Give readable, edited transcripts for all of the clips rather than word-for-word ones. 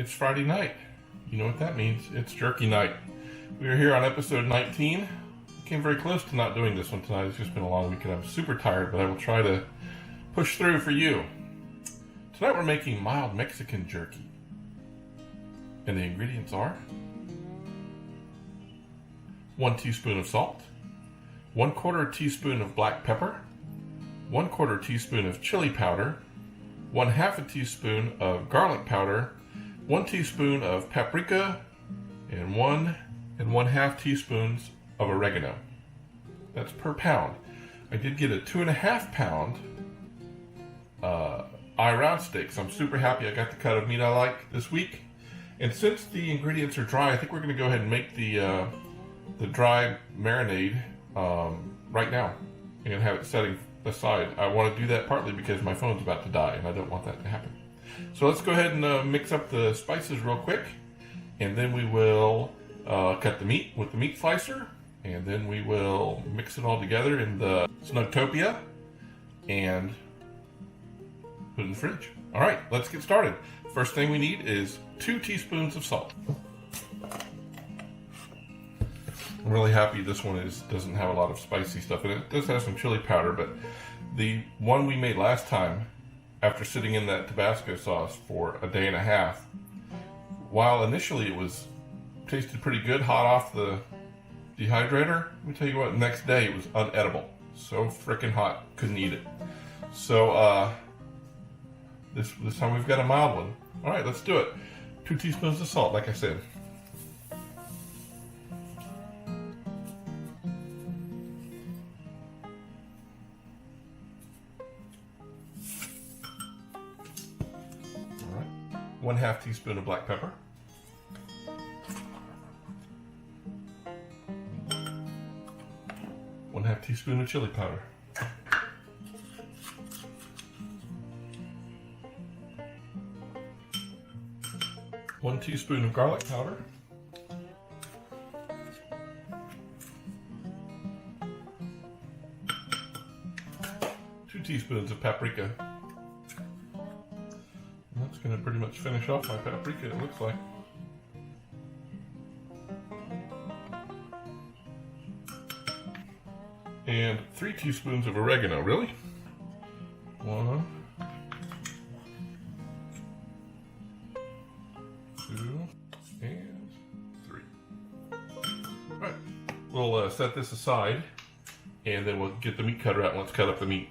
It's Friday night. You know what that means. It's jerky night. We are here on episode 19. Came very close to not doing this one tonight. It's just been a long weekend. I'm super tired, but I will try to push through for you. Tonight we're making mild Mexican jerky. And the ingredients are 1 teaspoon of salt, 1/4 teaspoon of black pepper, 1/4 teaspoon of chili powder, 1/2 teaspoon of garlic powder, 1 teaspoon of paprika, and 1 1/2 teaspoons of oregano. That's per pound. I did get a 2.5 pound eye round steak, so I'm super happy I got the cut of meat I like this week. And since the ingredients are dry, I think we're going to go ahead and make the dry marinade right now and have it setting aside. I want to do that partly because my phone's about to die and I don't want that to happen. So let's go ahead and mix up the spices real quick, and then we will cut the meat with the meat slicer, and then we will mix it all together in the Snugtopia and put it in the fridge. All right, let's get started. First thing we need is 2 teaspoons of salt. I'm really happy this one doesn't have a lot of spicy stuff in it. It does have some chili powder, but the one we made last time, after sitting in that Tabasco sauce for a day and a half, while initially it tasted pretty good hot off the dehydrator, let me tell you what, the next day it was unedible. So freaking hot, couldn't eat it. So this time we've got a mild one. All right, let's do it. 2 teaspoons of salt, like I said. All right, 1/2 teaspoon of black pepper. 1/2 teaspoon of chili powder. 1 teaspoon of garlic powder. 2 teaspoons of paprika. And that's going to pretty much finish off my paprika, it looks like. And 3 teaspoons of oregano. Really? 1, 2, and 3. All right, we'll set this aside, and then we'll get the meat cutter out and let's cut up the meat.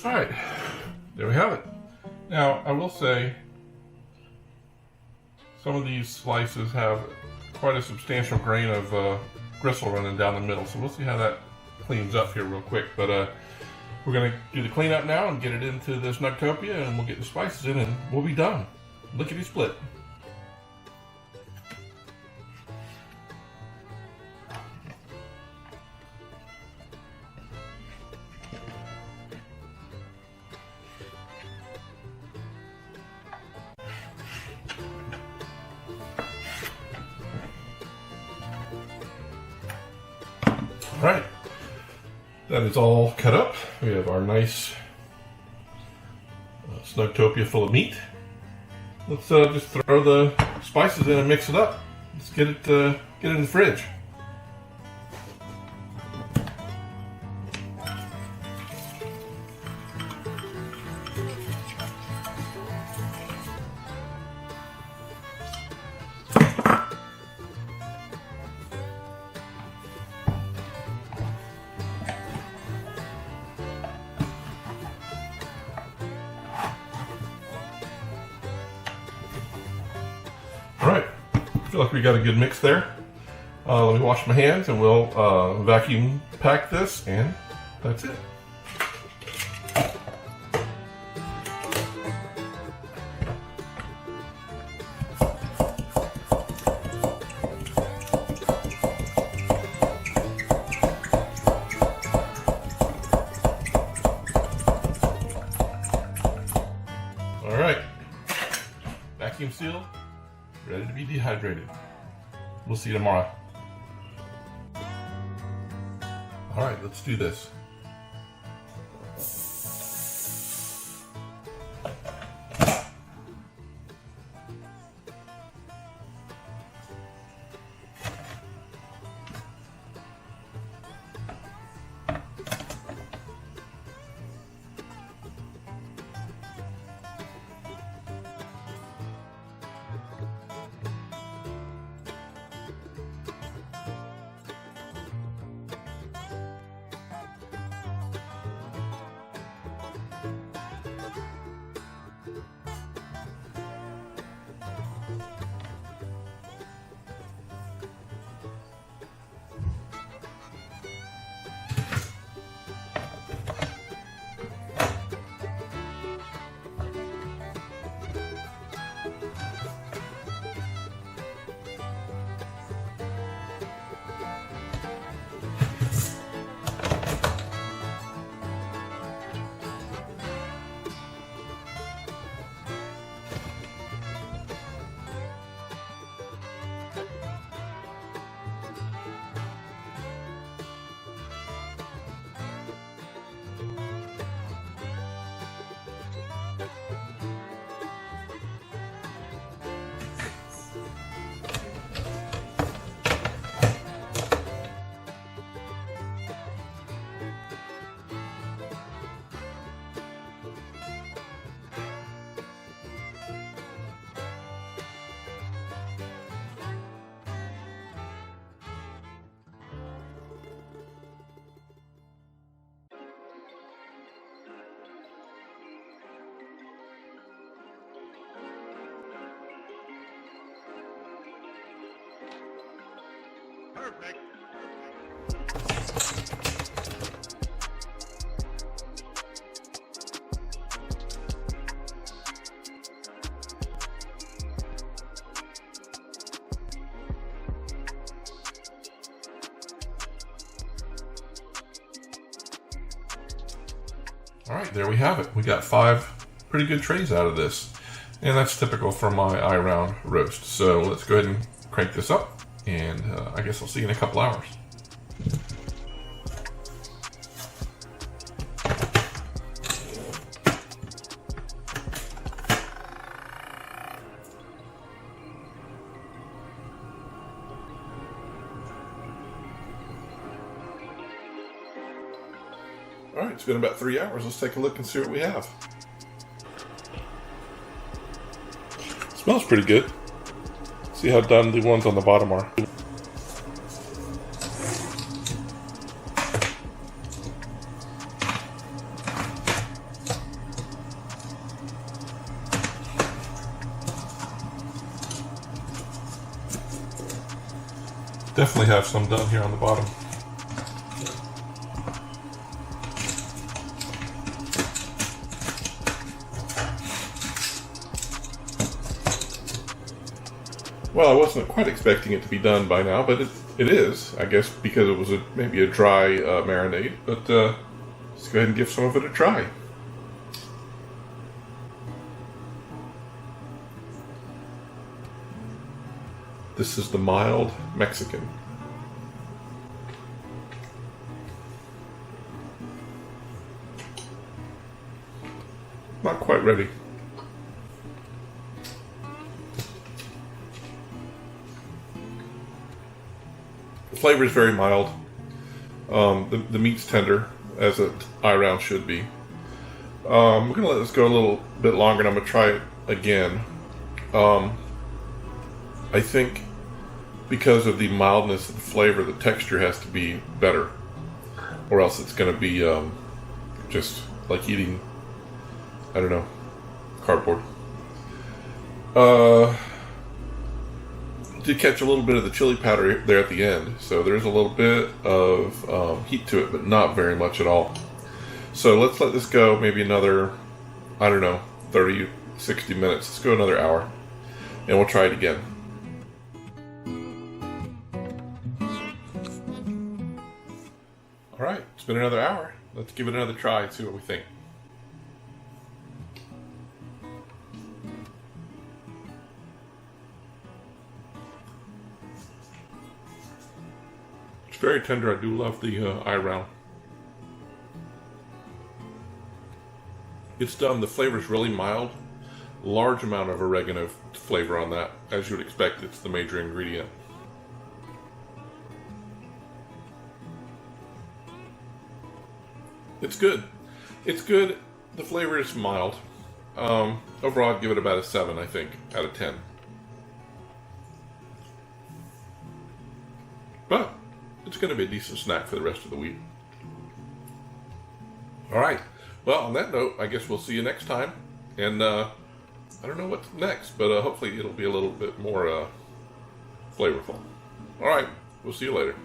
Alright, there we have it. Now, I will say, some of these slices have quite a substantial grain of gristle running down the middle, so we'll see how that cleans up here real quick. But we're going to do the cleanup now and get it into the Snugtopia, and we'll get the spices in and we'll be done. Lickety split. Alright, that is all cut up. We have our nice Snugtopia full of meat. Let's just throw the spices in and mix it up. Let's get it in the fridge. Alright, I feel like we got a good mix there. Let me wash my hands and we'll vacuum pack this, and that's it. All right, vacuum sealed, ready to be dehydrated. We'll see you tomorrow. All right, let's do this. Perfect. All right, there we have it. We got 5 pretty good trays out of this. And that's typical for my I-round roast. So let's go ahead and crank this up. And I guess I'll see you in a couple hours. All right, it's been about 3 hours. Let's take a look and see what we have. Smells pretty good. See how done the ones on the bottom are. Definitely have some done here on the bottom. Well, I wasn't quite expecting it to be done by now, but it is, I guess, because it was maybe a dry marinade. But let's go ahead and give some of it a try. This is the mild Mexican. Not quite ready. The flavor is very mild. The meat's tender, as an I-round should be. I'm going to let this go a little bit longer, and I'm going to try it again. I think because of the mildness of the flavor, the texture has to be better, or else it's going to be just like eating, I don't know, cardboard. Did catch a little bit of the chili powder there at the end, so there's a little bit of heat to it, but not very much at all. So let's let this go maybe another, I don't know, 30, 60 minutes. Let's go another hour, and we'll try it again. All right, it's been another hour. Let's give it another try and see what we think. It's very tender. I do love the eye round. It's done. The flavor is really mild. Large amount of oregano flavor on that. As you would expect, it's the major ingredient. It's good. It's good. The flavor is mild. Overall, I'd give it about a 7, I think, out of 10. But it's going to be a decent snack for the rest of the week. All right. Well, on that note, I guess we'll see you next time. And I don't know what's next, but hopefully it'll be a little bit more flavorful. All right. We'll see you later.